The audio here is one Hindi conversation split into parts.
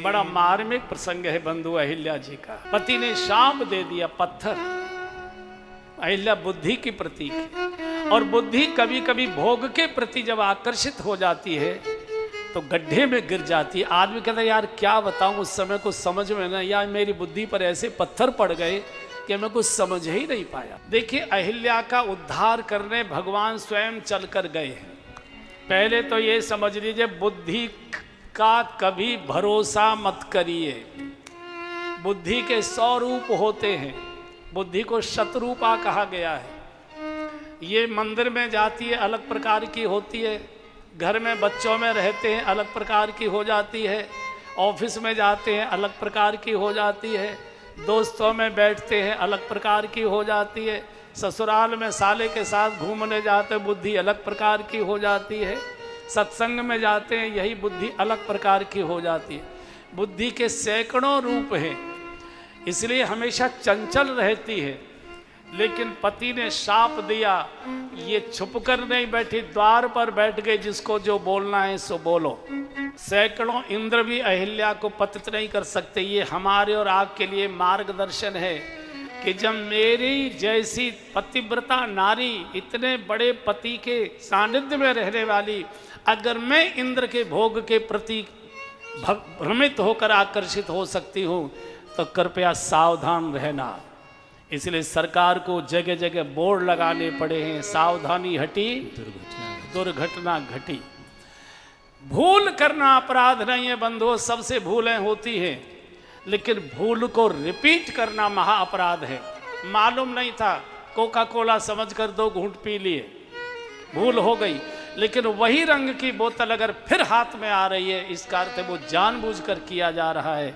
बड़ा मार्मिक प्रसंग है बंधु अहिल्या जी का। पति ने शाप दे दिया, पत्थर। अहिल्या बुद्धि की प्रतीक है, और बुद्धि कभी कभी भोग के प्रति जब आकर्षित हो जाती है तो गड्ढे में गिर जाती है। आदमी कहता है यार क्या बताऊं, उस समय कुछ समझ में ना, यार मेरी बुद्धि पर ऐसे पत्थर पड़ गए कि मैं कुछ समझ ही नहीं पाया। देखिए अहिल्या का उद्धार करने भगवान स्वयं चलकर गए हैं। पहले तो ये समझ लीजिए, बुद्धि का कभी भरोसा मत करिए। बुद्धि के 100 रूप होते हैं, बुद्धि को शतरूपा कहा गया है। ये मंदिर में जाती है अलग प्रकार की होती है, घर में बच्चों में रहते हैं अलग प्रकार की हो जाती है, ऑफिस में जाते हैं अलग प्रकार की हो जाती है, दोस्तों में बैठते हैं अलग प्रकार की हो जाती है, ससुराल में साले के साथ घूमने जाते हैं बुद्धि अलग प्रकार की हो जाती है, सत्संग में जाते हैं यही बुद्धि अलग प्रकार की हो जाती है। बुद्धि के सैकड़ों रूप हैं, इसलिए हमेशा चंचल रहती है। लेकिन पति ने शाप दिया, ये छुप कर नहीं बैठी, द्वार पर बैठ गई, जिसको जो बोलना है सो बोलो। सैकड़ों इंद्र भी अहिल्या को पतित नहीं कर सकते। ये हमारे और आपके लिए मार्गदर्शन है कि जब मेरी जैसी पतिव्रता नारी, इतने बड़े पति के सानिध्य में रहने वाली, अगर मैं इंद्र के भोग के प्रति भ्रमित होकर आकर्षित हो सकती हूँ तो कृपया सावधान रहना। इसलिए सरकार को जगह जगह बोर्ड लगाने पड़े हैं, सावधानी हटी दुर्घटना घटी। भूल करना अपराध नहीं है बंधुओं, सबसे भूलें होती हैं, लेकिन भूल को रिपीट करना महा अपराध है। मालूम नहीं था, कोका कोला समझकर 2 घूंट पी लिए, भूल हो गई, लेकिन वही रंग की बोतल अगर फिर हाथ में आ रही है, इसका अर्थ है वो जानबूझकर किया जा रहा है,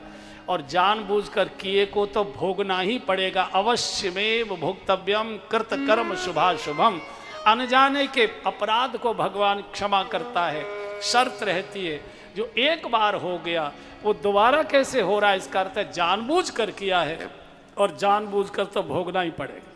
और जानबूझकर किए को तो भोगना ही पड़ेगा। अवश्यमेव भोक्तव्यम कृत कर्म शुभाशुभम। अनजाने के अपराध को भगवान क्षमा करता है, शर्त रहती है, जो एक बार हो गया वो दोबारा कैसे हो रहा है, इसका अर्थ है जानबूझकर किया है, और जानबूझकर तो भोगना ही पड़ेगा।